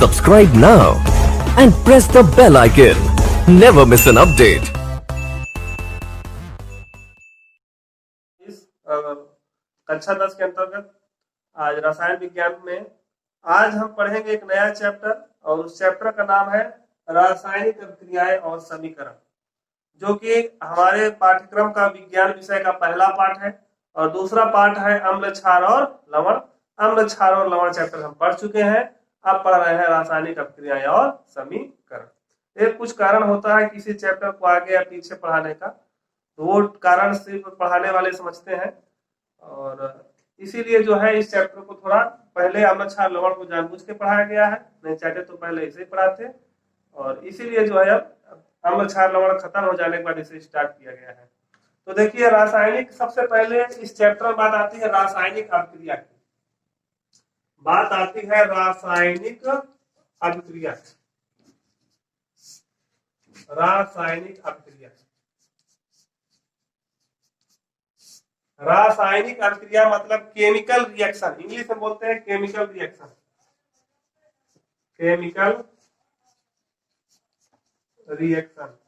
Subscribe now and press the bell icon. Never miss an update. इस कक्षा 10 के अंतर्गत आज रसायन विज्ञान में आज हम पढ़ेंगे एक नया चैप्टर और उस चैप्टर का नाम है रासायनिक अभिक्रियाएं और समीकरण, जो कि हमारे पाठ्यक्रम का विज्ञान विषय का पहला पाठ है और दूसरा पाठ है अम्ल क्षार और लवण। अम्ल क्षार और लवण चैप्टर हम पढ़ चुके हैं, अब पढ़ रहे हैं रासायनिक अभिक्रियाएं और समीकरण। एक कुछ कारण होता है किसी चैप्टर को आगे या पीछे पढ़ाने का, तो वो कारण सिर्फ पढ़ाने वाले समझते हैं और इसीलिए जो है इस चैप्टर को थोड़ा पहले अम्ल क्षार लवण को जानबूझ के पढ़ाया गया है, नहीं चाहते तो पहले इसे ही पढ़ाते और इसीलिए जो है अब अम्ल क्षार लवण खत्म हो जाने के बाद इसे स्टार्ट किया गया है। तो देखिए रासायनिक, सबसे पहले इस चैप्टर में बात आती है रासायनिक अभिक्रिया की, बात आती है रासायनिक अभिक्रिया। रासायनिक अभिक्रिया, रासायनिक अभिक्रिया मतलब केमिकल रिएक्शन, इंग्लिश में बोलते हैं केमिकल रिएक्शन। केमिकल रिएक्शन,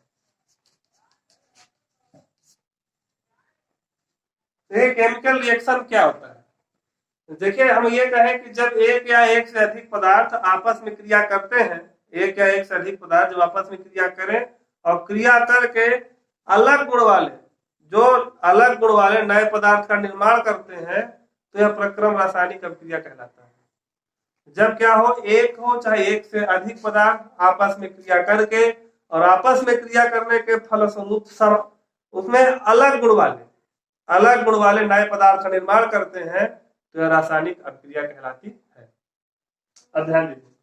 ये केमिकल रिएक्शन क्या होता है? देखिए हम ये कहें कि जब एक या एक से अधिक पदार्थ आपस में क्रिया करते हैं, एक या एक से अधिक पदार्थ जो आपस में क्रिया करें और क्रिया करके अलग गुण वाले, जो अलग गुण वाले नए पदार्थ का निर्माण करते हैं, तो यह प्रक्रम रासायनिक अभिक्रिया कहलाता है। जब क्या हो, एक हो चाहे एक से अधिक पदार्थ आपस में क्रिया करके और आपस में क्रिया करने के फलस्वरूप उसमें अलग गुण वाले नए पदार्थ का निर्माण करते हैं, तो यह रासायनिक अभिक्रिया कहलाती है। अब ध्यान दीजिए,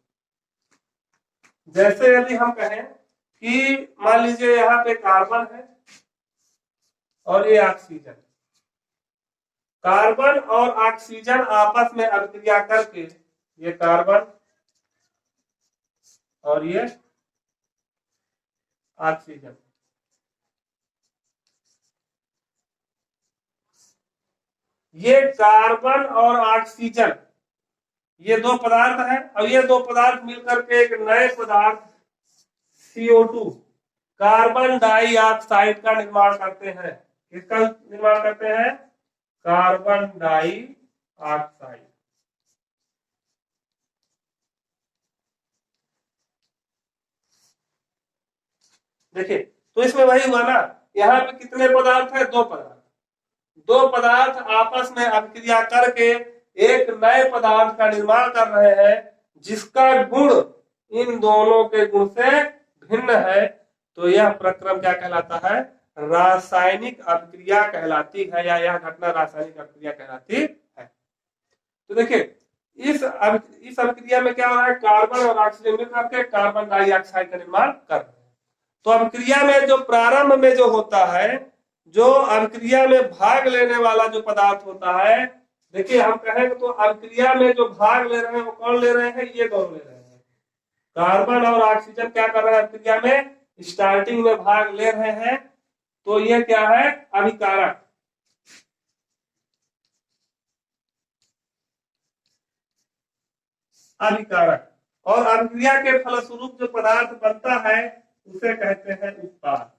जैसे यदि हम कहें कि मान लीजिए यहाँ पे कार्बन है और ये ऑक्सीजन, कार्बन और ऑक्सीजन आपस में अभिक्रिया करके, ये कार्बन और ये ऑक्सीजन, ये कार्बन और ऑक्सीजन ये दो पदार्थ हैं और ये दो पदार्थ मिलकर के एक नए पदार्थ CO2 कार्बन डाइऑक्साइड का निर्माण करते हैं। किसका निर्माण करते हैं? Carbon dioxide. देखिए तो इसमें वही हुआ ना, यहाँ पे कितने पदार्थ है? दो पदार्थ आपस में अभिक्रिया करके एक नए पदार्थ का निर्माण कर रहे हैं जिसका गुण इन दोनों के गुण से भिन्न है, तो यह प्रक्रम क्या कहलाता है? रासायनिक अभिक्रिया कहलाती है, या यह घटना रासायनिक अभिक्रिया कहलाती है। तो देखिए इस अभिक्रिया में क्या हो रहा है? कार्बन और ऑक्सीजन मिलकर के कार्बन डाइऑक्साइड का निर्माण कर रहे हैं। तो अभिक्रिया में जो प्रारंभ में जो होता है, जो अभिक्रिया में भाग लेने वाला जो पदार्थ होता है, देखिए हम कहेंगे तो अभिक्रिया में जो भाग ले रहे हैं वो कौन ले रहे हैं? ये दोनों ले रहे हैं। कार्बन और ऑक्सीजन क्या कर रहे हैं? अभिक्रिया में स्टार्टिंग में भाग ले रहे हैं, तो ये क्या है? अभिकारक। अभिकारक, और अभिक्रिया के फलस्वरूप जो पदार्थ बनता है उसे कहते हैं उत्पाद।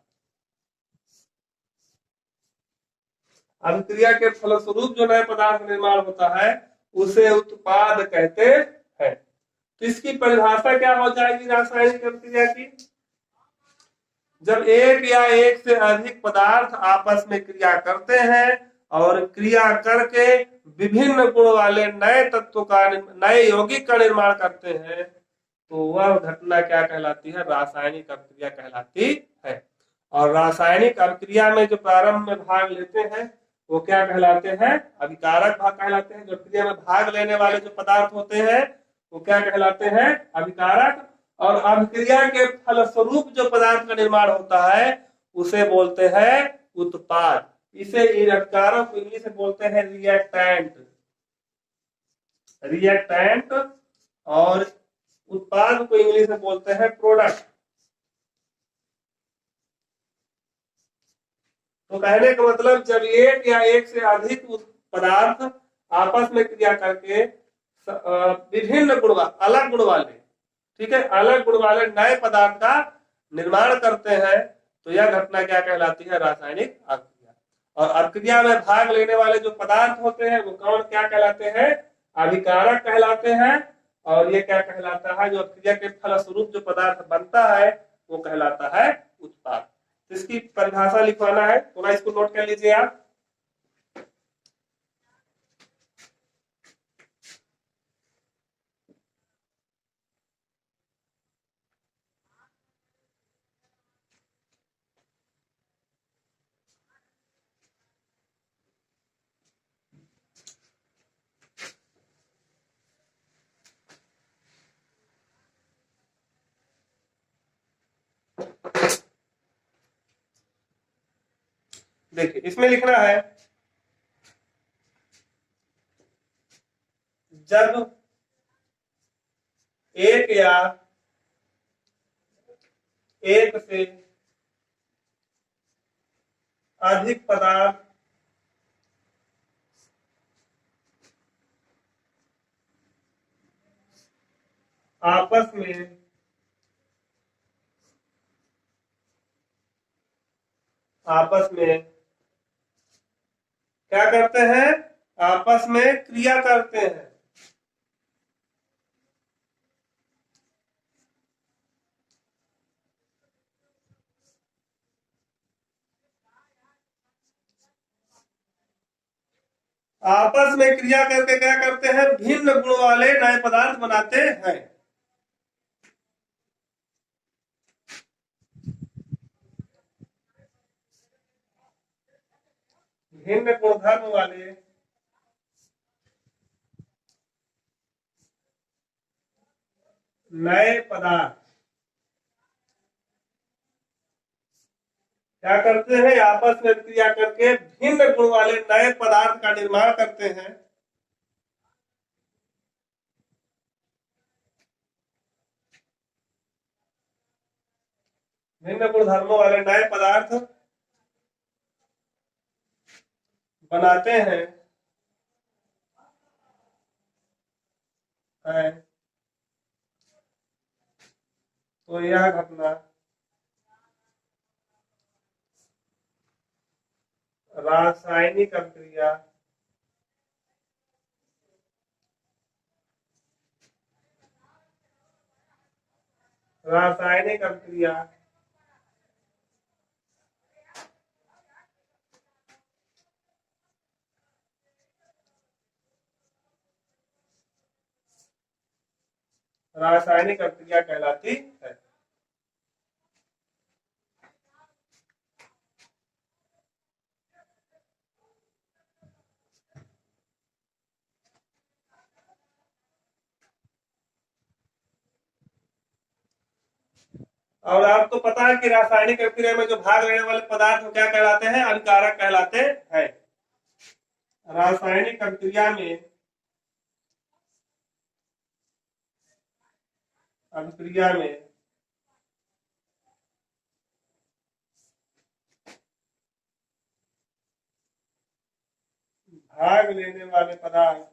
अभिक्रिया के फलस्वरूप जो नए पदार्थ निर्माण होता है उसे उत्पाद कहते हैं। तो इसकी परिभाषा क्या हो जाएगी रासायनिक अभिक्रिया की? जब एक या एक से अधिक पदार्थ आपस में क्रिया करते हैं और क्रिया करके विभिन्न गुण वाले नए तत्वों का, नए यौगिक का निर्माण करते हैं, तो वह घटना क्या कहलाती है? रासायनिक अभिक्रिया कहलाती है। और रासायनिक अभिक्रिया में जो प्रारंभ में भाग लेते हैं वो क्या कहलाते हैं? अभिकारक भाग कहलाते हैं। जो क्रिया में भाग लेने वाले जो पदार्थ होते हैं वो क्या कहलाते हैं? अभिकारक। और अभिक्रिया के फलस्वरूप जो पदार्थ का निर्माण होता है उसे बोलते हैं उत्पाद। इसे अभिकारक को इंग्लिश में बोलते हैं रिएक्टेंट, और उत्पाद को इंग्लिश में बोलते हैं प्रोडक्ट। तो कहने का मतलब जब एक या एक से अधिक पदार्थ आपस में क्रिया करके विभिन्न गुण, अलग गुण वाले ठीक है, अलग गुण वाले नए पदार्थ का निर्माण करते हैं, तो यह घटना क्या कहलाती है? रासायनिक अभिक्रिया। और अभिक्रिया में भाग लेने वाले जो पदार्थ होते हैं वो कौन क्या कहलाते हैं? अभिकारक कहलाते हैं। और ये क्या कहलाता है? जो अभिक्रिया के फलस्वरूप जो पदार्थ बनता है वो कहलाता है उत्पाद। तो इसकी परिभाषा लिखवाना है, थोड़ा इसको नोट कर लीजिए आप। देखिए इसमें लिखना है, जब एक या एक से अधिक पदार्थ आपस में क्या करते हैं? आपस में क्रिया करते हैं। आपस में क्रिया करके क्या करते हैं? भिन्न गुण वाले नए पदार्थ बनाते हैं। भिन्न गुणधर्म वाले नए पदार्थ क्या करते हैं? आपस में क्रिया करके भिन्न गुण वाले नए पदार्थ का निर्माण करते हैं। भिन्न गुणधर्मों वाले नए पदार्थ बनाते हैं तो यह घटना रासायनिक अभिक्रिया रासायनिक अभिक्रिया रासायनिक अभिक्रिया कहलाती है। और आपको पता है कि रासायनिक अभिक्रिया में जो भाग लेने वाले पदार्थ वो क्या कहलाते हैं? अभिकारक कहलाते हैं। रासायनिक अभिक्रिया में भाग लेने वाले पदार्थ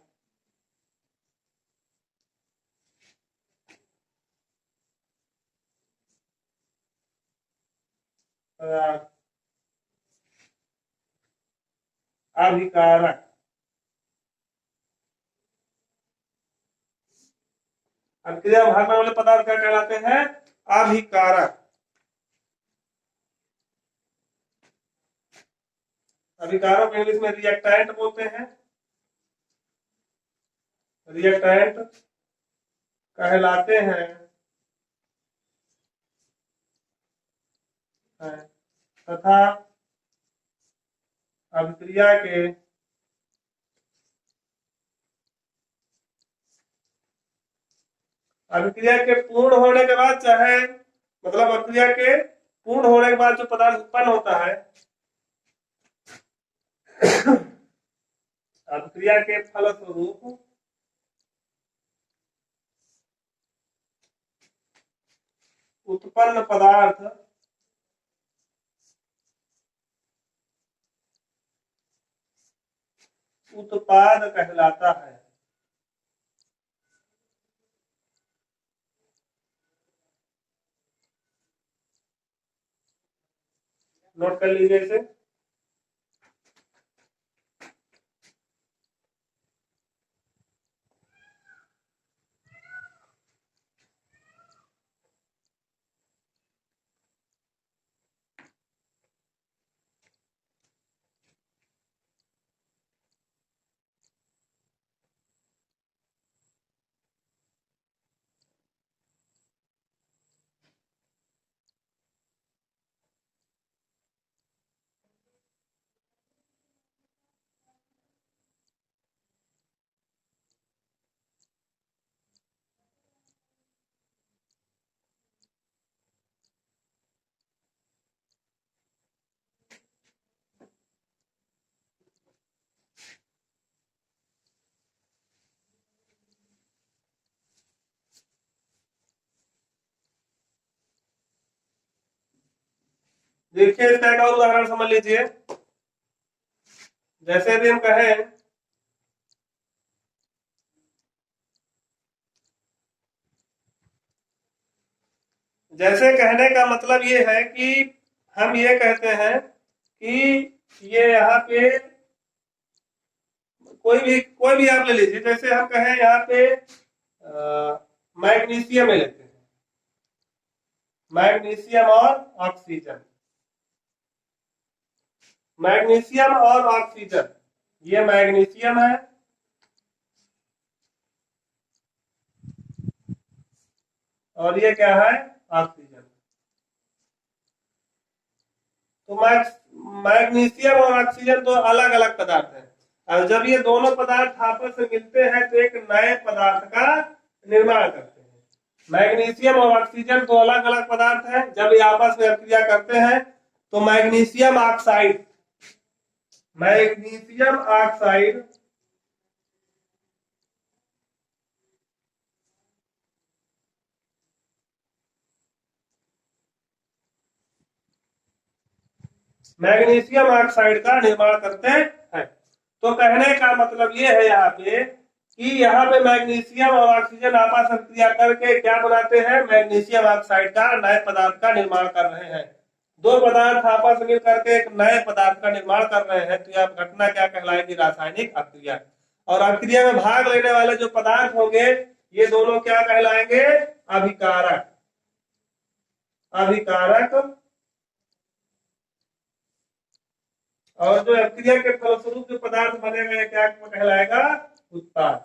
अभिकारक अभिक्रिया में भाग लेने वाले पदार्थ क्या कहलाते हैं? अभिकारक। अभिकारक को इंग्लिश में रिएक्टेंट बोलते हैं। रिएक्टेंट कहलाते हैं तथा अभिक्रिया के पूर्ण होने के बाद, चाहे मतलब अभिक्रिया के पूर्ण होने के बाद जो पदार्थ उत्पन्न होता है, अभिक्रिया के फलस्वरूप उत्पन्न पदार्थ उत्पाद कहलाता है। नोट कर लीजिए इसे। देखिए इसका एक और उदाहरण समझ लीजिए। जैसे भी हम कहें जैसे कहने का मतलब ये है कि हम ये कहते हैं कि ये यहाँ पे कोई भी आप ले लीजिए। जैसे हम कहें यहाँ पे मैग्नीशियम ले लेते हैं, मैग्नीशियम और ऑक्सीजन, मैग्नीशियम और ऑक्सीजन। ये मैग्नीशियम है और ये क्या है, ऑक्सीजन। तो मैग्नीशियम और ऑक्सीजन तो अलग अलग पदार्थ है, और जब ये दोनों पदार्थ आपस में मिलते हैं तो एक नए पदार्थ का निर्माण करते हैं। मैग्नीशियम और ऑक्सीजन तो अलग अलग पदार्थ हैं, जब ये आपस में क्रिया करते हैं तो magnesium oxide, magnesium oxide magnesium oxide का निर्माण करते हैं। तो कहने का मतलब ये है यहाँ पे कि यहाँ पे मैग्नीशियम और ऑक्सीजन आपस में क्रिया करके क्या बनाते हैं, मैग्नीशियम ऑक्साइड का नए पदार्थ का निर्माण कर रहे हैं। दो पदार्थ आपस में मिल करके एक नए पदार्थ का निर्माण कर रहे हैं, तो यह घटना क्या कहलाएगी, रासायनिक अभिक्रिया। और अभिक्रिया में भाग लेने वाले जो पदार्थ होंगे ये दोनों क्या कहलाएंगे, अभिकारक। अभिकारक। और जो अभिक्रिया के फलस्वरूप जो पदार्थ बनेगा क्या कहलाएगा, उत्पाद।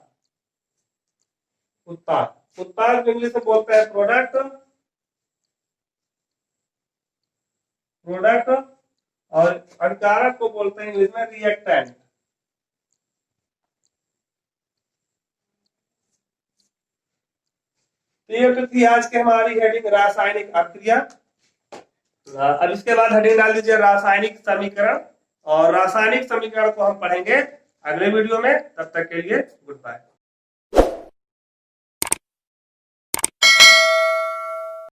उत्पाद, उत्पाद इंग्लिश में बोलते हैं प्रोडक्ट। प्रोडक्ट। और अभिकारक को बोलते हैं इंग्लिश में रिएक्टेंट। तो ये तो थी आज की हमारी हेडिंग रासायनिक अभिक्रिया। अब इसके बाद हेडिंग डाल दीजिए रासायनिक समीकरण, और रासायनिक समीकरण को हम पढ़ेंगे अगले वीडियो में। तब तक के लिए गुड बाय।